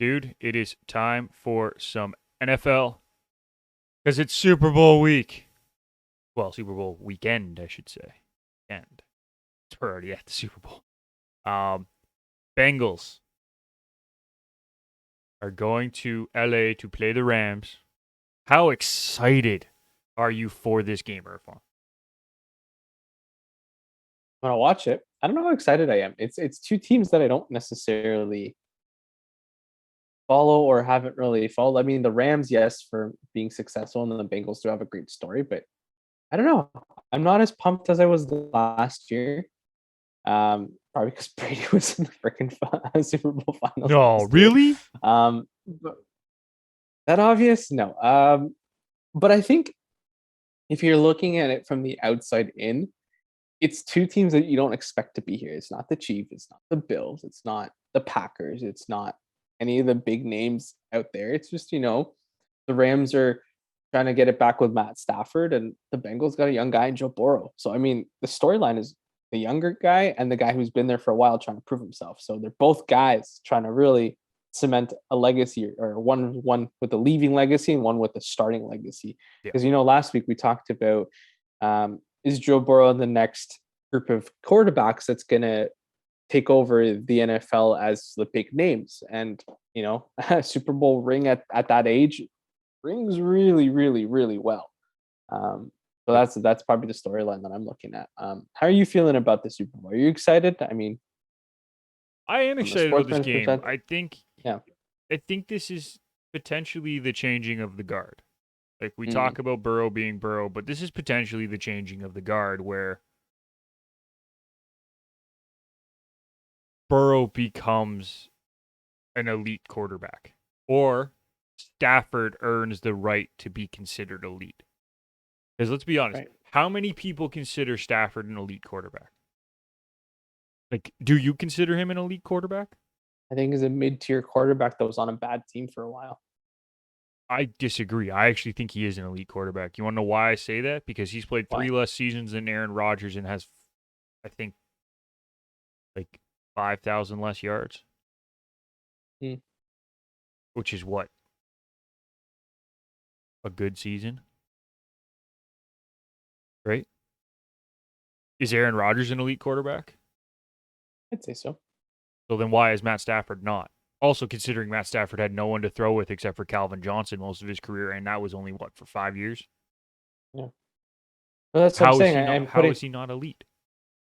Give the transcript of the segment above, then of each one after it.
Dude, it is time for some NFL because it's Super Bowl week. Well, Super Bowl weekend, I should say. Weekend. We're already at the Super Bowl. Um, Bengals are going to LA to play the Rams. How excited are you for this game, Irfan? When I watch it, I don't know how excited I am. It's two teams that I don't necessarily follow or haven't really followed. I mean, the Rams, yes, for being successful, and then the Bengals do have a great story, but I don't know. I'm not as pumped as I was last year. Probably because Brady was in the freaking Super Bowl finals No, last year. really? But that obvious? No. But I think if you're looking at it from the outside in, it's two teams that you don't expect to be here. It's not the Chiefs, it's not the Bills, it's not the Packers, it's not any of the big names out there. It's just, the Rams are trying to get it back with Matt Stafford, and the Bengals got a young guy in Joe Burrow. So I mean, the storyline is the younger guy and the guy who's been there for a while trying to prove himself. So they're both guys trying to really cement a legacy, or one with a leaving legacy and one with a starting legacy. Yeah. Because last week we talked about, is Joe Burrow the next group of quarterbacks that's going to take over the NFL as the big names? And, a Super Bowl ring at that age rings really, really, really well. So Yep. that's probably the storyline that I'm looking at. How are you feeling about the Super Bowl? Are you excited? I mean, I am from a excited about this sportsman's game. perspective, I yeah. think this is potentially the changing of the guard. Like we Mm, talk about Burrow being Burrow, but this is potentially the changing of the guard where Burrow becomes an elite quarterback or Stafford earns the right to be considered elite. Because let's be honest, right. how many people consider Stafford an elite quarterback? Like, do you consider him an elite quarterback? I think he's a mid-tier quarterback that was on a bad team for a while. I disagree. I actually think he is an elite quarterback. You want to know why I say that? Because he's played Why? 3 less seasons than Aaron Rodgers and has, I think, like 5,000 less yards, Mm, which is what? A good season, right? Is Aaron Rodgers an elite quarterback? I'd say so. So then why is Matt Stafford not? Also, considering Matt Stafford had no one to throw with except for Calvin Johnson most of his career, and that was only what, for 5 years? Yeah. Well, that's what I'm How is saying. he I, not? I'm How putting is he not elite?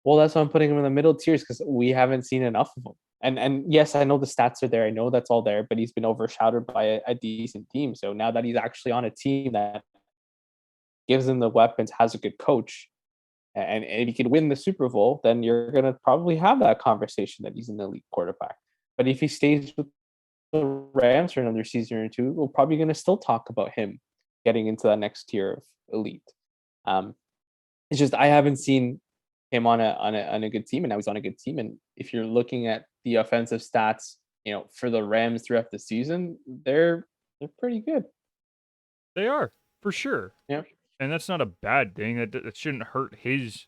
Well, that's why I'm putting him in the middle tiers because we haven't seen enough of him. And yes, I know the stats are there. I know that's all there, but he's been overshadowed by a decent team. So now that he's actually on a team that gives him the weapons, has a good coach, and if he can win the Super Bowl, then you're gonna probably have that conversation that he's an elite quarterback. But if he stays with the Rams for another season or two, we're probably gonna still talk about him getting into that next tier of elite. Um, it's just I haven't seen him on a good team, and now he's on a good team. And if you're looking at the offensive stats, for the Rams throughout the season, they're pretty good. They are, for sure. Yeah. And that's not a bad thing. That shouldn't hurt his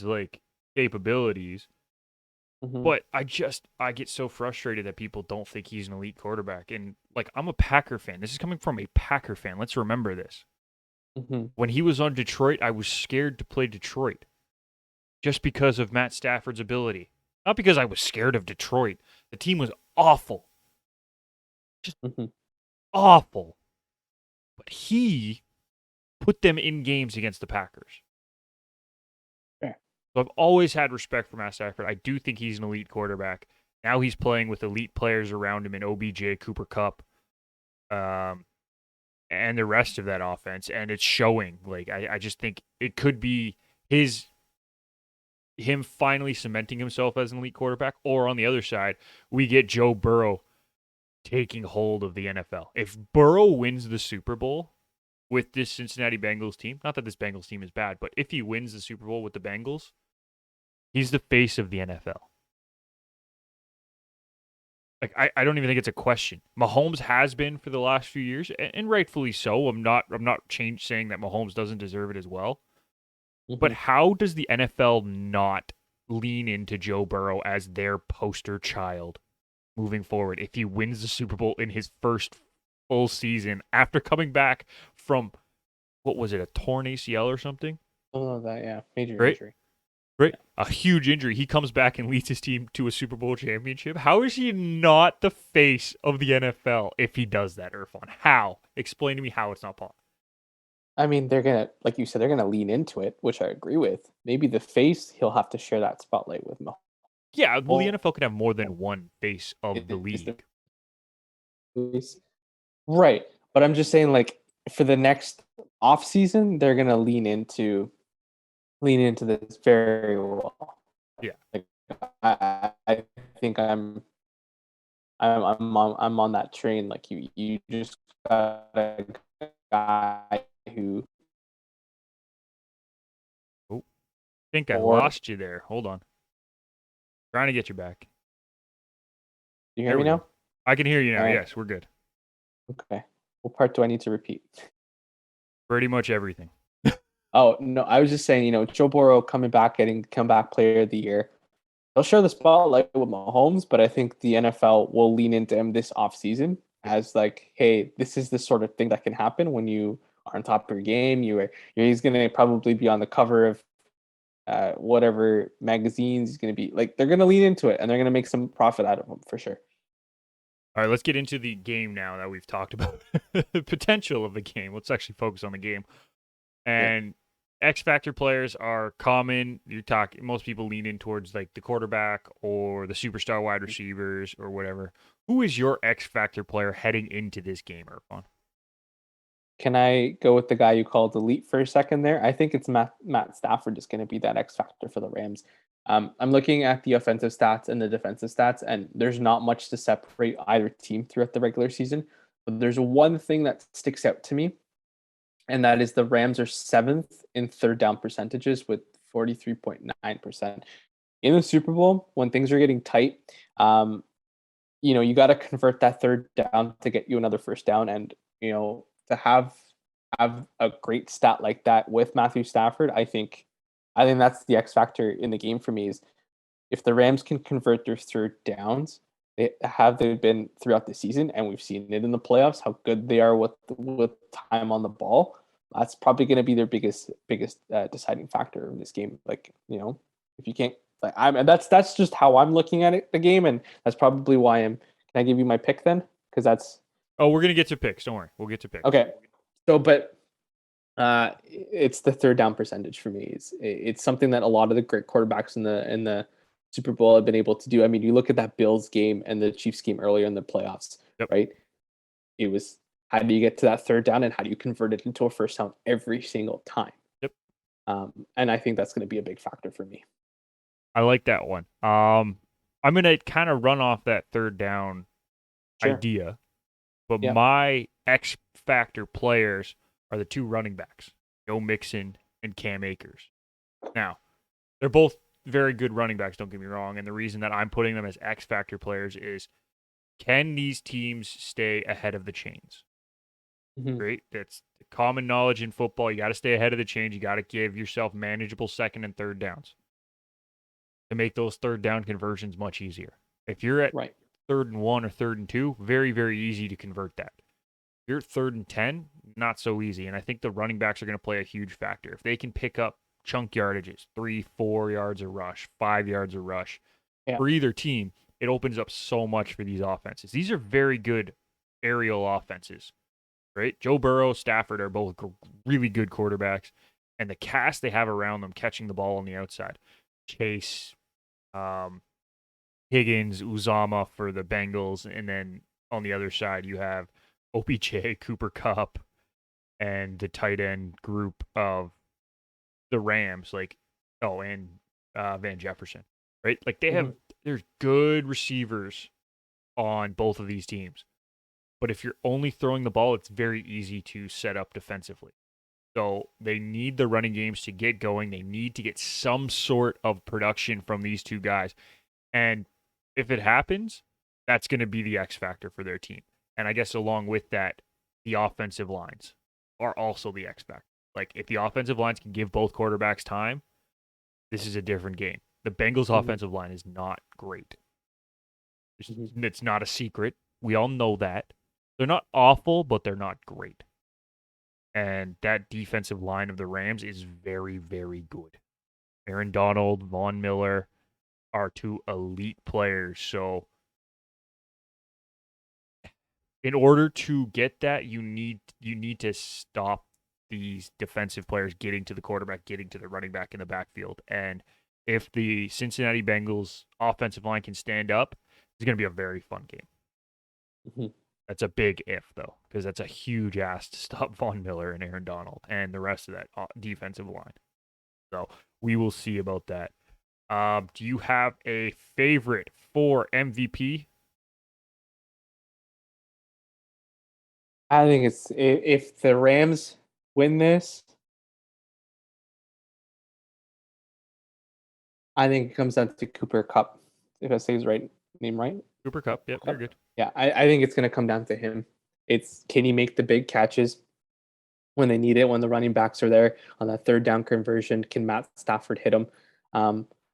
like capabilities. Hmm. But I get so frustrated that people don't think he's an elite quarterback. And like I'm a Packer fan. This is coming from a Packer fan. Let's remember this. Hmm. When he was on Detroit, I was scared to play Detroit just because of Matt Stafford's ability. Not because I was scared of Detroit. The team was awful. Just Hmm. awful. But he put them in games against the Packers. Yeah. So I've always had respect for Matt Stafford. I do think he's an elite quarterback. Now he's playing with elite players around him in OBJ, Cooper Cup, um, and the rest of that offense, and it's showing. Like I just think it could be his him finally cementing himself as an elite quarterback, or on the other side, we get Joe Burrow taking hold of the NFL. If Burrow wins the Super Bowl with this Cincinnati Bengals team, not that this Bengals team is bad, but if he wins the Super Bowl with the Bengals, he's the face of the NFL. Like I don't even think it's a question. Mahomes has been for the last few years, and rightfully so. I'm not saying that Mahomes doesn't deserve it as well. But Hmm. how does the NFL not lean into Joe Burrow as their poster child moving forward if he wins the Super Bowl in his first full season after coming back from, what was it, a torn ACL or something? Oh, that, yeah, major Right? injury. Right? A huge injury. He comes back and leads his team to a Super Bowl championship. How is he not the face of the NFL if he does that, Irfan? How? Explain to me how it's not possible. I mean, they're gonna, like you said, they're gonna lean into it, which I agree with. Maybe the face, he'll have to share that spotlight with Yeah, well, the Mahomes. NFL could have more than one face of the Is the league. face. Right. But I'm just saying, like, for the next off season, they're gonna lean into this very well. Yeah. Like, I think I'm on that train. Like, you just got a guy who Oh, I think I or lost you there. Hold on. Trying to get you back. you hear There me we go. now? I can hear you All now. right. Yes, we're good. Okay. What part do I need to repeat? Pretty much everything. Oh no, I was just saying, Joe Burrow coming back, getting comeback player of the year. He'll share the spotlight with Mahomes, but I think the NFL will lean into him this offseason Yep. as like, hey, this is the sort of thing that can happen when you are on top of your game. He's gonna probably be on the cover of whatever magazines. He's gonna be like, they're gonna lean into it and they're gonna make some profit out of him for sure. All right, let's get into the game now that we've talked about the potential of the game. Let's actually focus on the game. Yeah. And X factor players are common. You talk most people lean in towards like the quarterback or the superstar wide receivers or whatever. Who is your X factor player heading into this game, Irfan? Can I go with the guy you called elite for a second there? I think it's Matt Stafford is going to be that X factor for the Rams. I'm looking at the offensive stats and the defensive stats, and there's not much to separate either team throughout the regular season. But there's one thing that sticks out to me, and that is the Rams are seventh in third down percentages with 43.9%. In the Super Bowl, when things are getting tight, um, you got to convert that third down to get you another first down, and to have a great stat like that with Matthew Stafford, I think that's the X factor in the game for me. Is if the Rams can convert their third downs, they been throughout the season, and we've seen it in the playoffs how good they are with time on the ball. That's probably going to be their biggest deciding factor in this game. Like, if you can't, like, and that's just how I'm looking at the game, and that's probably why I'm. Can I give you my pick then? Because that's Oh, we're gonna get to picks. Don't worry, we'll get to picks. okay. So, but it's the third down percentage for me. It's something that a lot of the great quarterbacks in the Super Bowl have been able to do. I mean, you look at that Bills game and the Chiefs game earlier in the playoffs, Yep. right? It was, how do you get to that third down and how do you convert it into a first down every single time? Yep. And I think that's going to be a big factor for me. I like that one. I'm gonna kind of run off that third down Sure. idea, but Yeah. my X factor players are the two running backs, Joe Mixon and Cam Akers. Now, they're both very good running backs, don't get me wrong. And the reason that I'm putting them as X factor players is, can these teams stay ahead of the chains? Mhm. Great. That's common knowledge in football. You got to stay ahead of the chains. You got to give yourself manageable second and third downs to make those third down conversions much easier. If you're at Right. 3rd and 1 or 3rd and 2, very, very easy to convert that. If you're 3rd and 10, not so easy. And I think the running backs are going to play a huge factor. If they can pick up chunk yardages, 3-4 yards a rush, 5 yards a rush Yeah. for either team, it opens up so much for these offenses. These are very good aerial offenses, right? Joe Burrow, Stafford are both really good quarterbacks, and the cast they have around them catching the ball on the outside. Chase, um, Higgins, Uzama for the Bengals, and then on the other side you have OBJ, Cooper Cup, and the tight end group of the Rams, and Van Jefferson, right? Like Mhm. there's good receivers on both of these teams, but if you're only throwing the ball, it's very easy to set up defensively. So they need the running games to get going. They need to get some sort of production from these two guys. And if it happens, that's going to be the X factor for their team. And I guess along with that, the offensive lines are also the X factor. Like if the offensive lines can give both quarterbacks time, this is a different game. The Bengals' Mhm. offensive line is not great. Mhm. It's not a secret. We all know that. They're not awful, but they're not great. And that defensive line of the Rams is very, very good. Aaron Donald, Von Miller are two elite players. So, in order to get that, you need to stop these defensive players getting to the quarterback, getting to the running back in the backfield. And if the Cincinnati Bengals offensive line can stand up, it's going to be a very fun game. Mhm. That's a big if, though, because that's a huge ask to stop Von Miller and Aaron Donald and the rest of that defensive line. So we will see about that. Do you have a favorite for MVP? I think it's if the Rams win this, I think it comes down to Cooper Cup. If I say his right name right, Cooper Cup. Yep, you're Cup. good. Yeah, I think it's going to come down to him. It's can he make the big catches when they need it, when the running backs are there on that third down conversion? Can Matt Stafford hit him?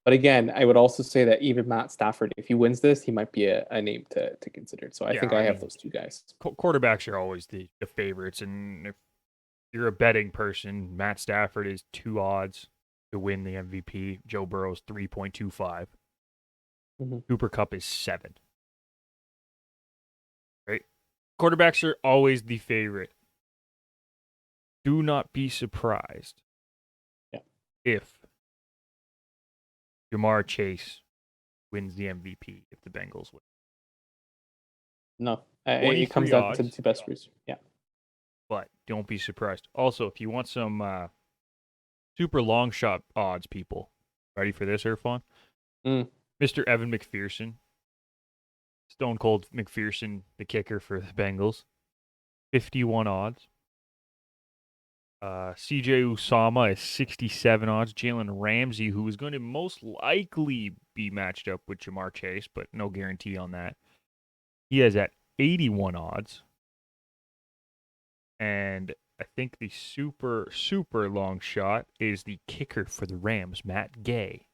But again, I would also say that even Matt Stafford, if he wins this, he might be a name to consider. So I Yeah, think I I have mean, those two guys. quarterbacks are always the favorites, and if you're a betting person, Matt Stafford is 2 odds to win the MVP. Joe Burrow's 3.25. Mhm. Cooper Cup is 7. Right? Quarterbacks are always the favorite. Do not be surprised Yeah. if Jamar Chase wins the MVP if the Bengals win. No, it comes 23 down to the odds, two best receivers. Yeah. but don't be surprised. Also, if you want some super long shot odds, people, ready for this, Irfan? Mm. Mr. Evan McPherson, Stone Cold McPherson, the kicker for the Bengals, 51 odds. CJ Usama is 67 odds. Jalen Ramsey, who is going to most likely be matched up with Jamar Chase, but no guarantee on that. He has at 81 odds. And I think the super, super long shot is the kicker for the Rams, Matt Gay.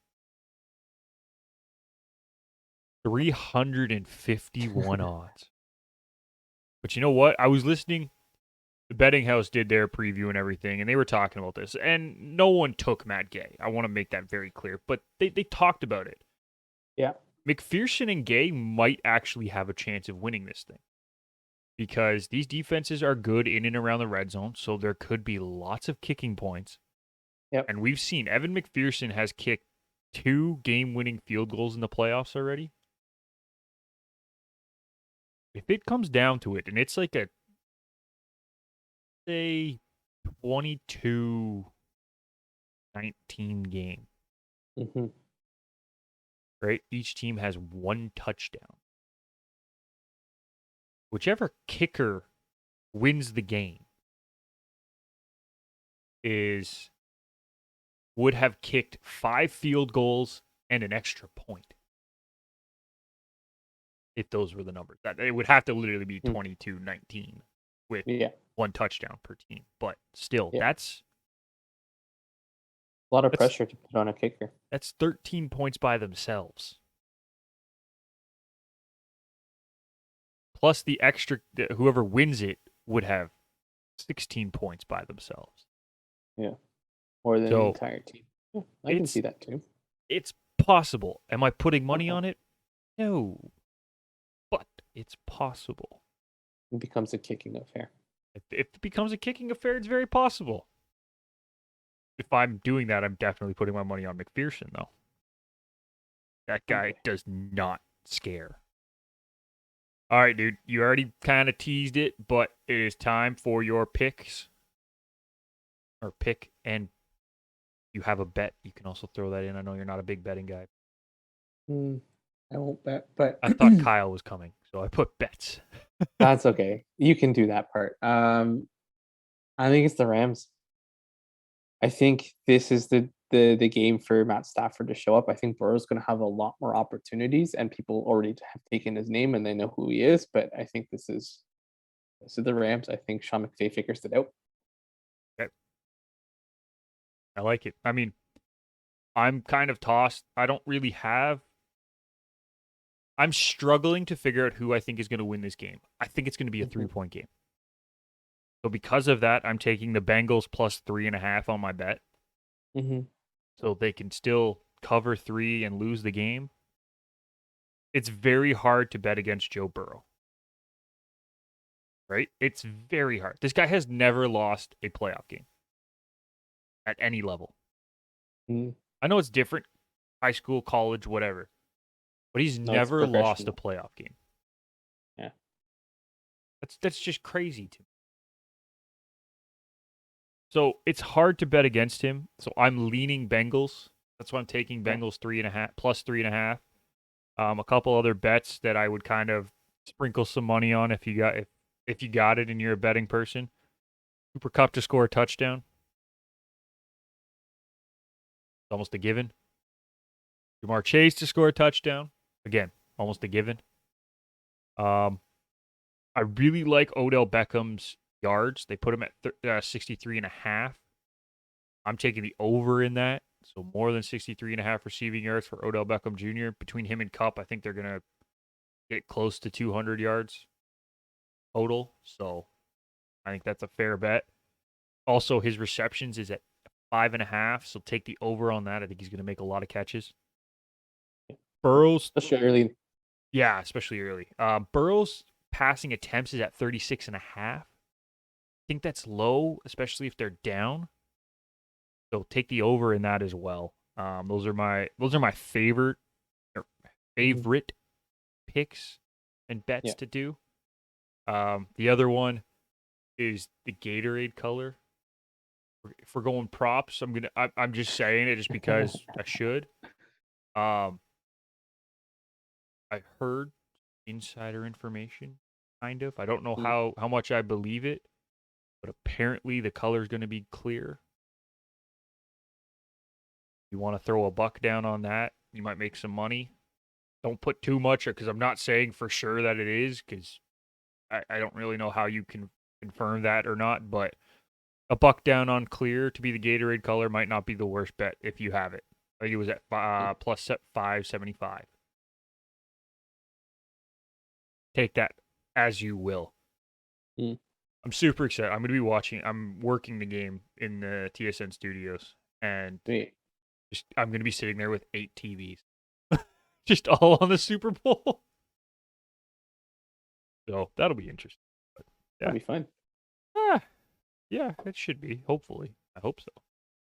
351 odds. But you know what? I was listening. The betting house did their preview and everything, and they were talking about this. And no one took Matt Gay. I want to make that very clear. But they talked about it. Yeah. McPherson and Gay might actually have a chance of winning this thing. Because these defenses are good in and around the red zone, so there could be lots of kicking points. Yep. And we've seen Evan McPherson has kicked 2 game-winning field goals in the playoffs already. If it comes down to it, and it's like a, say, 22-19 game, Hmm. right? Each team has 1 touchdown. Whichever kicker wins the game is would have kicked 5 field goals and an extra point. If those were the numbers. That it would have to literally be 22-19 with Yeah. 1 touchdown per team. But still, Yeah. that's A lot of that's pressure to put on a kicker. that's 13 points by themselves. Plus the extra whoever wins it would have 16 points by themselves. Yeah. More than the So, entire team. Yeah, I can it's see that too. it's possible. Am I putting money Uh-huh. on it? No. But it's possible. It becomes a kicking affair. If it becomes a kicking affair, it's very possible. If I'm doing that, I'm definitely putting my money on McPherson, though. That Oh guy boy. does not scare. All right, dude. You already kind of teased it, but it is time for your picks. Or pick, and you have a bet. You can also throw that in. I know you're not a big betting guy. Mm, I won't bet, but I thought Kyle was coming, so I put bets. that's okay. You can do that part. I think it's the Rams. I think this is the game for Matt Stafford to show up. I think Burrow's going to have a lot more opportunities, and people already have taken his name and they know who he is. But I think this is the Rams. I think Sean McVay figures it out. Okay, I like it. I mean, I'm kind of tossed. I don't really have. I'm struggling to figure out who I think is going to win this game. I think it's going to be a Mhm. 3-point game. So because of that, I'm taking the Bengals plus 3.5 on my bet. Mhm. So they can still cover 3 and lose the game. It's very hard to bet against Joe Burrow. Right? It's very hard. This guy has never lost a playoff game at any level. Mhm. I know it's different, high school, college, whatever, but he's No, it's never lost a professional. playoff game. Yeah. That's just crazy to me. So it's hard to bet against him. So I'm leaning Bengals. That's why I'm taking Yeah. Bengals 3.5 plus 3.5. A couple other bets that I would kind of sprinkle some money on if you got it and you're a betting person. Cooper Cup to score a touchdown. It's almost a given. Jamar Chase to score a touchdown. Again, almost a given. Um, I really like Odell Beckham's yards. They put him at 63.5. I'm taking the over in that. So more than 63.5 receiving yards for Odell Beckham Jr. Between him and Cup, I think they're going to get close to 200 yards total. So I think that's a fair bet. Also, his receptions is at 5.5. So take the over on that. I think he's going to make a lot of catches. Burrow's, Especially early. yeah, especially early. Burrow's passing attempts is at 36.5. I think that's low, especially if they're down. So take the over in that as well. Those are my Mhm. favorite picks and bets Yeah. to do. The other one is the Gatorade color. If we're going props, I'm just saying it just because I should. Um, I heard insider information, kind of. I don't know Mhm. how much I believe it, but apparently the color is going to be clear. You want to throw a buck down on that, you might make some money. Don't put too much because I'm not saying for sure that it is because I don't really know how you can confirm that or not, but a buck down on clear to be the Gatorade color might not be the worst bet if you have it. I think it was at plus 575. Take that as you will. Mhm. I'm super excited. I'm going to be watching. I'm working the game in the TSN studios, and Sweet. I'm going to be sitting there with 8 TVs, just all on the Super Bowl. So that'll be interesting. But That'll yeah, be fun. ah, yeah, it should be. Hopefully, I hope so.